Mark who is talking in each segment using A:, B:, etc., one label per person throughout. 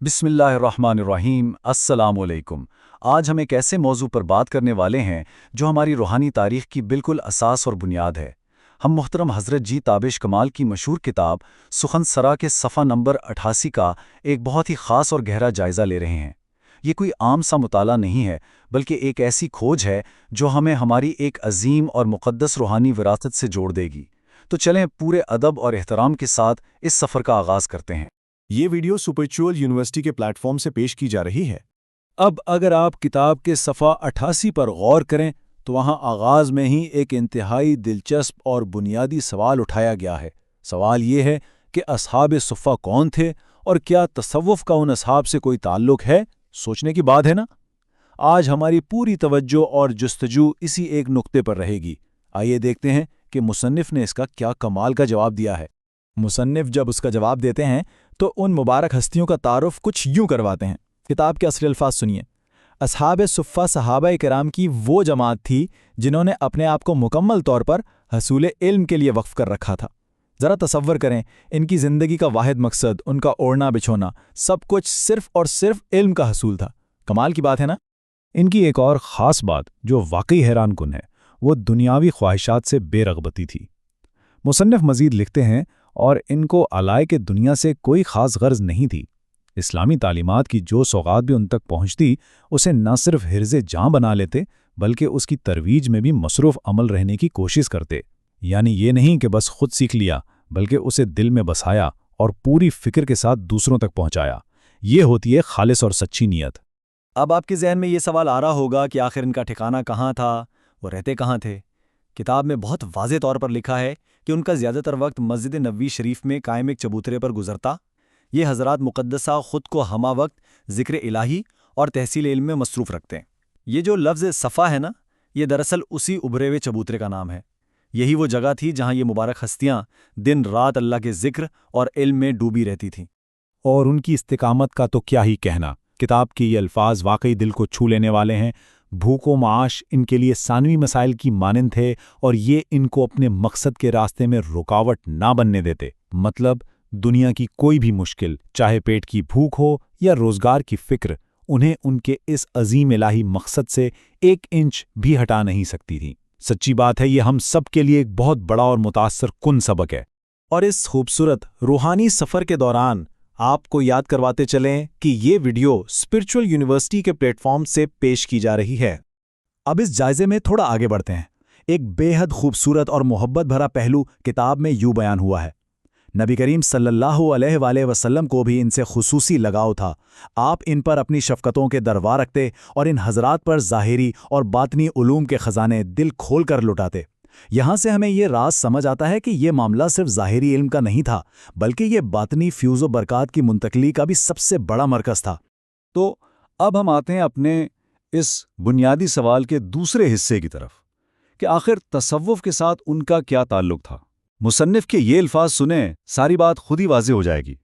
A: بسم اللہ الرحمن الرحیم السلام علیکم۔ آج ہم ایک ایسے موضوع پر بات کرنے والے ہیں جو ہماری روحانی تاریخ کی بالکل اساس اور بنیاد ہے۔ ہم محترم حضرت جی تابش کمال کی مشہور کتاب سخن سرا کے صفحہ نمبر 88 کا ایک بہت ہی خاص اور گہرا جائزہ لے رہے ہیں۔ یہ کوئی عام سا مطالعہ نہیں ہے، بلکہ ایک ایسی کھوج ہے جو ہمیں ہماری ایک عظیم اور مقدس روحانی وراثت سے جوڑ دے گی۔ تو چلیں پورے ادب اور احترام کے ساتھ اس سفر کا آغاز کرتے ہیں۔
B: یہ ویڈیو سپرچول یونیورسٹی کے پلیٹ فارم سے پیش کی جا رہی ہے۔ اب اگر آپ کتاب کے صفحہ 88 پر غور کریں تو وہاں آغاز میں ہی ایک انتہائی دلچسپ اور بنیادی سوال اٹھایا گیا ہے۔ سوال یہ ہے کہ اصحاب صفہ کون تھے اور کیا تصوف کا ان اصحاب سے کوئی تعلق ہے؟ سوچنے کی بات ہے نا؟ آج ہماری پوری توجہ اور جستجو اسی ایک نقطے پر رہے گی۔ آئیے دیکھتے ہیں کہ مصنف نے اس کا کیا کمال کا جواب دیا ہے۔ مصنف جب اس کا جواب دیتے ہیں تو ان مبارک ہستیوں کا تعارف کچھ یوں کرواتے ہیں۔ کتاب کے اصل الفاظ سنیے۔ اصحاب صفہ صحابہ کرام کی وہ جماعت تھی جنہوں نے اپنے آپ کو مکمل طور پر حصول علم کے لیے وقف کر رکھا تھا۔ ذرا تصور کریں، ان کی زندگی کا واحد مقصد، ان کا اوڑھنا بچھونا، سب کچھ صرف اور صرف علم کا حصول تھا۔ کمال کی بات ہے نا؟
C: ان کی ایک اور خاص بات جو واقعی حیران کن ہے، وہ دنیاوی خواہشات سے بے رغبتی تھی۔ مصنف مزید لکھتے ہیں، اور ان کو علائق دنیا سے کوئی خاص غرض نہیں تھی۔ اسلامی تعلیمات کی جو سوغات بھی ان تک پہنچتی، اسے نہ صرف حرز جاں بنا لیتے بلکہ اس کی ترویج میں بھی مصروف عمل رہنے کی کوشش کرتے۔ یعنی یہ نہیں کہ بس خود سیکھ لیا، بلکہ اسے دل میں بسایا اور پوری فکر کے ساتھ دوسروں تک پہنچایا۔ یہ ہوتی ہے خالص اور سچی نیت۔
D: اب آپ کے ذہن میں یہ سوال آ رہا ہوگا کہ آخر ان کا ٹھکانہ کہاں تھا، وہ رہتے کہاں تھے؟ کتاب میں بہت واضح طور پر لکھا ہے کہ ان کا زیادہ تر وقت مسجد نبوی شریف میں قائم ایک چبوترے پر گزرتا۔ یہ حضرات مقدسہ خود کو ہمہ وقت ذکر الہی اور تحصیل علم میں مصروف رکھتے ہیں۔ یہ جو لفظ صفا ہے نا، یہ دراصل اسی ابھرے ہوئے چبوترے کا نام ہے۔ یہی وہ جگہ تھی جہاں یہ مبارک ہستیاں دن رات اللہ کے ذکر اور علم میں ڈوبی رہتی تھیں۔
C: اور ان کی استقامت کا تو کیا ہی کہنا۔ کتاب کے یہ الفاظ واقعی دل کو چھو لینے والے ہیں۔ بھوک و معاش ان کے لیے ثانوی مسائل کی مانند تھے، اور یہ ان کو اپنے مقصد کے راستے میں رکاوٹ نہ بننے دیتے۔ مطلب دنیا کی کوئی بھی مشکل، چاہے پیٹ کی بھوک ہو یا روزگار کی فکر، انہیں ان کے اس عظیم الہی مقصد سے ایک انچ بھی ہٹا نہیں سکتی تھی۔ سچی بات ہے، یہ ہم سب کے لیے ایک بہت بڑا اور متاثر کن سبق ہے۔
B: اور اس خوبصورت روحانی سفر کے دوران آپ کو یاد کرواتے چلیں کہ یہ ویڈیو اسپرچول یونیورسٹی کے پلیٹ فارم سے پیش کی جا رہی ہے۔ اب اس جائزے میں تھوڑا آگے بڑھتے ہیں۔ ایک بے حد خوبصورت اور محبت بھرا پہلو کتاب میں یوں بیان ہوا ہے۔ نبی کریم صلی اللہ علیہ وآلہ وسلم کو بھی ان سے خصوصی لگاؤ تھا۔ آپ ان پر اپنی شفقتوں کے دربار رکھتے اور ان حضرات پر ظاہری اور باطنی علوم کے خزانے دل کھول کر لٹاتے۔ یہاں سے ہمیں یہ راز سمجھ آتا ہے کہ یہ معاملہ صرف ظاہری علم کا نہیں تھا، بلکہ یہ باطنی فیوز و برکات کی منتقلی کا بھی سب سے بڑا مرکز تھا۔
A: تو اب ہم آتے ہیں اپنے اس بنیادی سوال کے دوسرے حصے کی طرف کہ آخر تصوف کے ساتھ ان کا کیا تعلق تھا۔ مصنف کے یہ الفاظ سنیں، ساری بات خود ہی واضح ہو جائے گی۔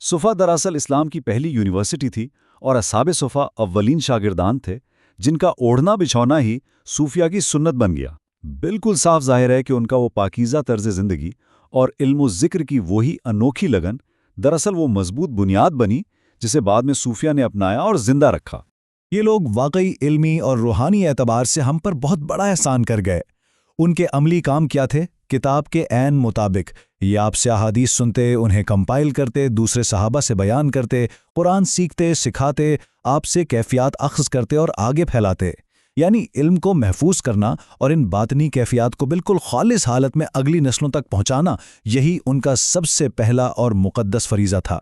A: صفہ دراصل اسلام کی پہلی یونیورسٹی تھی، اور اصحاب صفہ اولین شاگردان تھے جن کا اوڑھنا بچھونا ہی صوفیہ کی سنت بن گیا۔ بالکل صاف ظاہر ہے کہ ان کا وہ پاکیزہ طرز زندگی اور علم و ذکر کی وہی انوکھی لگن دراصل وہ مضبوط بنیاد بنی جسے بعد میں صوفیہ نے اپنایا اور زندہ رکھا۔
B: یہ لوگ واقعی علمی اور روحانی اعتبار سے ہم پر بہت بڑا احسان کر گئے۔ ان کے عملی کام کیا تھے؟ کتاب کے عین مطابق یہ آپ سے احادیث سنتے، انہیں کمپائل کرتے، دوسرے صحابہ سے بیان کرتے، قرآن سیکھتے، سکھاتے، آپ سے کیفیات اخذ کرتے اور آگے پھیلاتے۔ یعنی علم کو محفوظ کرنا اور ان باطنی کیفیات کو بالکل خالص حالت میں اگلی نسلوں تک پہنچانا، یہی ان کا سب سے پہلا اور مقدس فریضہ تھا۔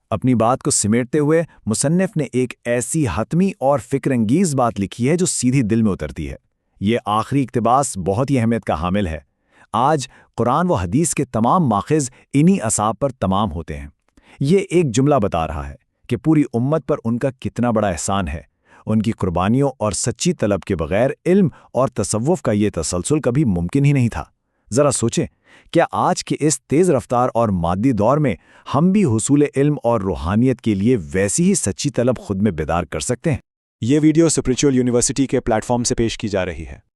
D: اپنی بات کو سمیٹتے ہوئے مصنف نے ایک ایسی حتمی اور فکر انگیز بات لکھی ہے جو سیدھی دل میں اترتی ہے۔ یہ آخری اقتباس بہت ہی اہمیت کا حامل ہے۔ آج قرآن و حدیث کے تمام ماخذ انہی اصحاب پر تمام ہوتے ہیں۔ یہ ایک جملہ بتا رہا ہے کہ پوری امت پر ان کا کتنا بڑا احسان ہے۔ ان کی قربانیوں اور سچی طلب کے بغیر علم اور تصوف کا یہ تسلسل کبھی ممکن ہی نہیں تھا۔ ذرا سوچیں، کیا آج کے اس تیز رفتار اور مادی دور میں ہم بھی حصول علم اور روحانیت کے لیے ویسی ہی سچی طلب خود میں بیدار کر سکتے ہیں؟
B: یہ ویڈیو اسپرچول یونیورسٹی کے پلیٹ فارم سے پیش کی جا رہی ہے۔